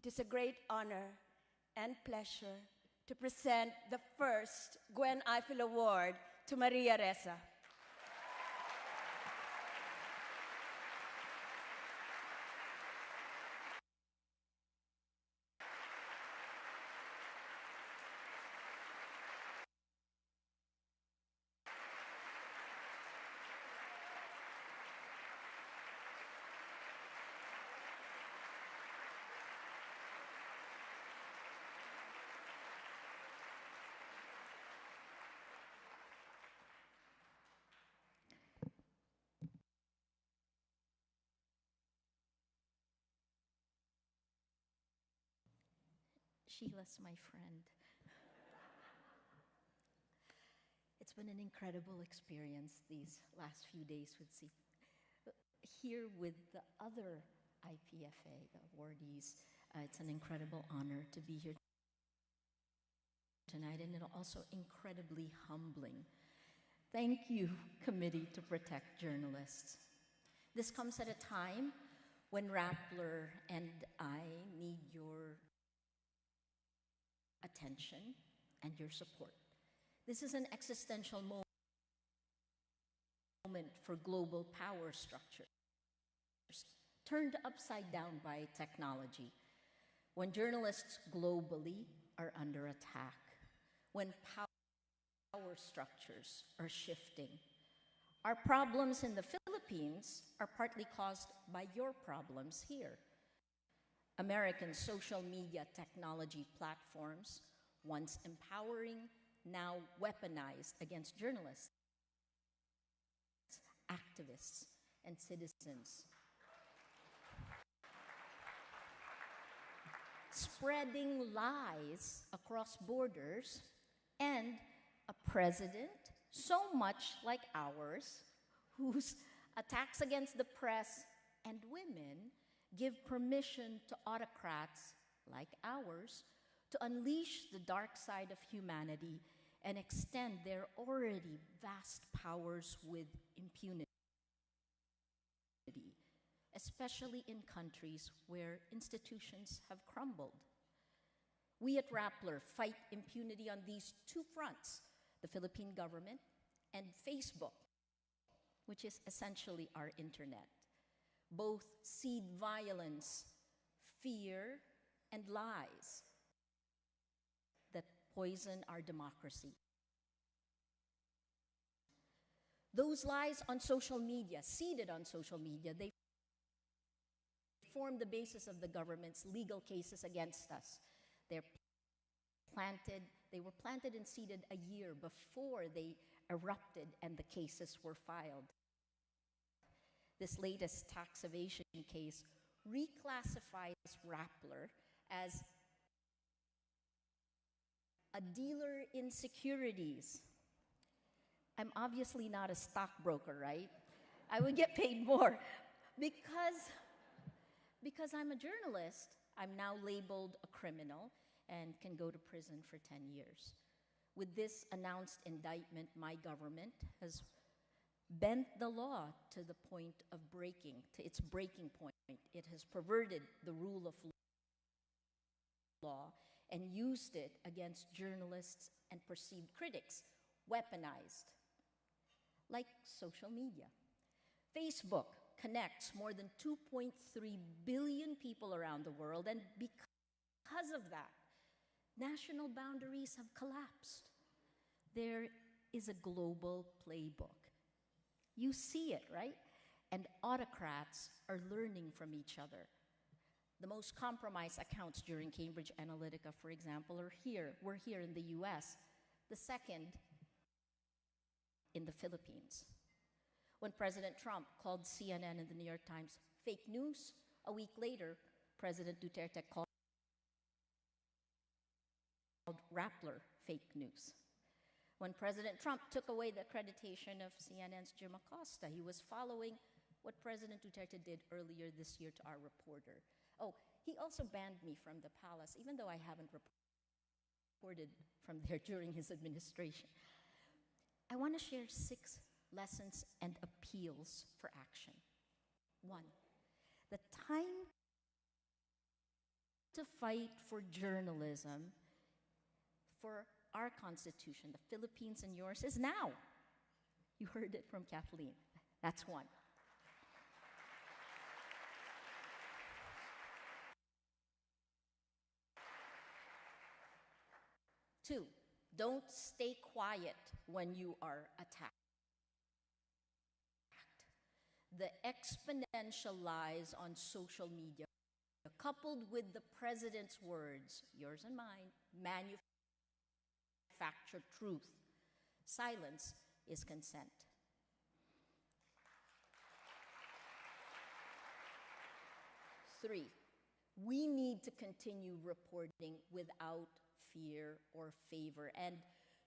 It is a great honor and pleasure to present the first Gwen Eiffel Award to Maria Ressa. Sheila's my friend. It's been an incredible experience these last few days here with the other IPFA awardees. It's an incredible honor to be here tonight, and also incredibly humbling. Thank you, Committee to Protect Journalists. This comes at a time when Rappler and I need your attention and your support. This is an existential moment for global power structures, turned upside down by technology, when journalists globally are under attack, when power structures are shifting. Our problems in the Philippines are partly caused by your problems here. American social media technology platforms, once empowering, now weaponized against journalists, activists, and citizens. Spreading lies across borders, and a president so much like ours, whose attacks against the press and women give permission to autocrats like ours to unleash the dark side of humanity and extend their already vast powers with impunity, especially in countries where institutions have crumbled. We at Rappler fight impunity on these two fronts: the Philippine government and Facebook, which is essentially our internet. Both seed violence, fear, and lies that poison our democracy. Those lies on social media, seeded on social media, they form the basis of the government's legal cases against us. They were planted and seeded a year before they erupted and the cases were filed. This latest tax evasion case reclassifies Rappler as a dealer in securities. I'm obviously not a stockbroker, right? I would get paid more. Because I'm a journalist, I'm now labeled a criminal and can go to prison for 10 years. With this announced indictment, my government has bent the law to the point of its breaking point. It has perverted the rule of law and used it against journalists and perceived critics, weaponized, like social media. Facebook connects more than 2.3 billion people around the world, and because of that, national boundaries have collapsed. There is a global playbook. You see it, right? And autocrats are learning from each other. The most compromised accounts during Cambridge Analytica, for example, were here in the US. The second in the Philippines. When President Trump called CNN and the New York Times fake news, a week later, President Duterte called Rappler fake news. When President Trump took away the accreditation of CNN's Jim Acosta, he was following what President Duterte did earlier this year to our reporter. Oh, he also banned me from the palace, even though I haven't reported from there during his administration. I want to share 6 lessons and appeals for action. 1, the time to fight for journalism, for our Constitution, the Philippines and yours, is now. You heard it from Kathleen. That's one. Two, don't stay quiet when you are attacked. The exponential lies on social media, coupled with the president's words, yours and mine, manufactured truth. Silence is consent. Three, we need to continue reporting without fear or favor. And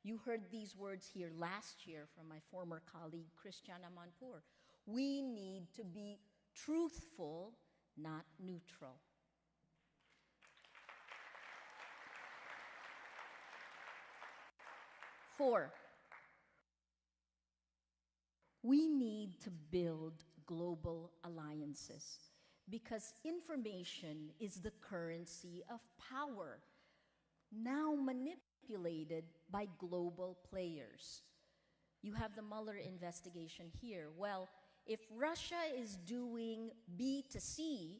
you heard these words here last year from my former colleague, Christiana Manpur. We need to be truthful, not neutral. Four, we need to build global alliances because information is the currency of power, now manipulated by global players. You have the Mueller investigation here. Well, if Russia is doing B2C,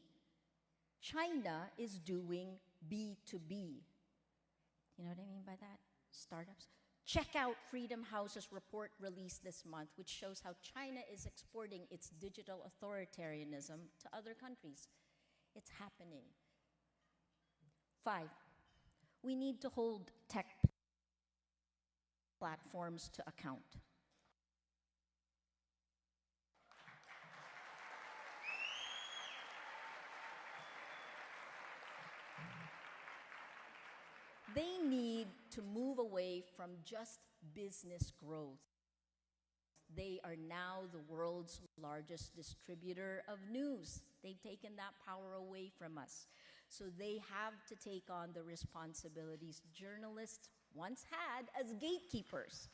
China is doing B2B. You know what I mean by that? Startups. Check out Freedom House's report released this month, which shows how China is exporting its digital authoritarianism to other countries. It's happening. Five, we need to hold tech platforms to account. They need to move away from just business growth. They are now the world's largest distributor of news. They've taken that power away from us. So they have to take on the responsibilities journalists once had as gatekeepers.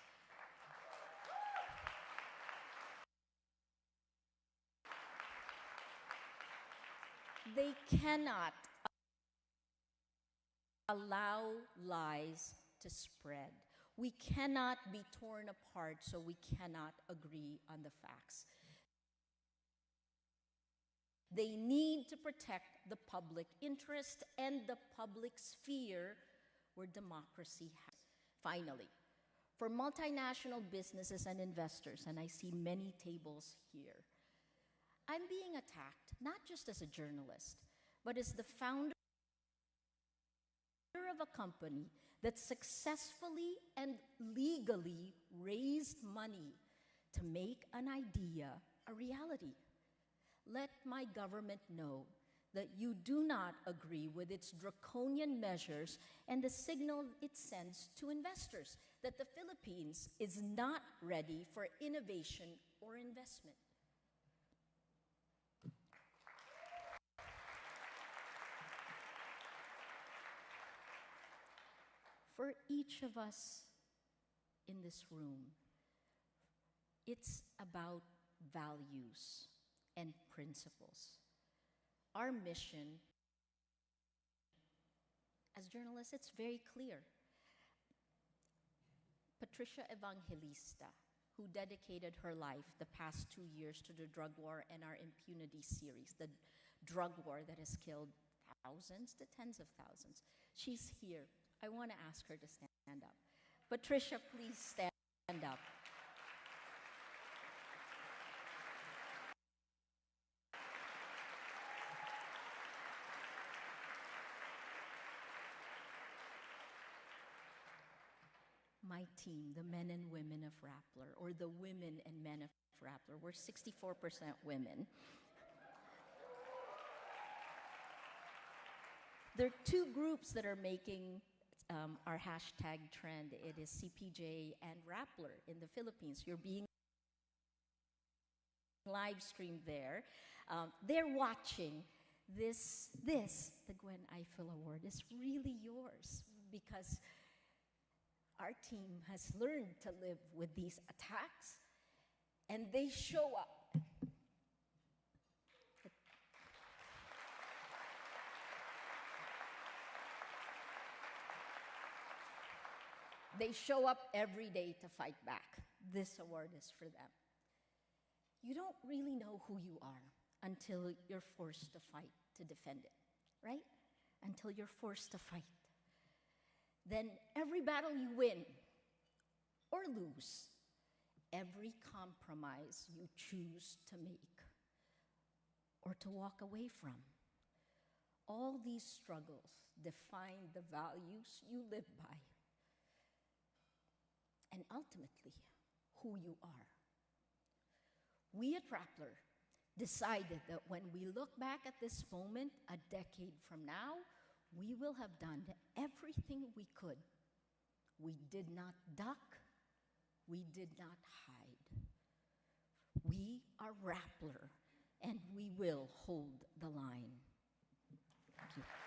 They cannot allow lies to spread. We cannot be torn apart, so we cannot agree on the facts. They need to protect the public interest and the public sphere where democracy has. Finally, for multinational businesses and investors, and I see many tables here, I'm being attacked not just as a journalist, but as the founder of a company that successfully and legally raised money to make an idea a reality. Let my government know that you do not agree with its draconian measures and the signal it sends to investors that the Philippines is not ready for innovation or investment. For each of us in this room, it's about values and principles. Our mission as journalists, it's very clear. Patricia Evangelista, who dedicated her life the past 2 years to the drug war and our impunity series, the drug war that has killed thousands to tens of thousands. She's here. I want to ask her to stand up. Patricia, please stand up. My team, the men and women of Rappler, or the women and men of Rappler, we're 64% women. There are two groups that are making our hashtag trend. It is CPJ and Rappler in the Philippines. You're being live streamed there. They're watching this, the Gwen Ifill Award is really yours because our team has learned to live with these attacks and they show up. they show up every day to fight back. This award is for them. You don't really know who you are until you're forced to fight to defend it, right? Until you're forced to fight. Then every battle you win or lose, every compromise you choose to make or to walk away from, all these struggles define the values you live by and ultimately who you are. We at Rappler decided that when we look back at this moment a decade from now, we will have done everything we could. We did not duck. We did not hide. We are Rappler, and we will hold the line. Thank you.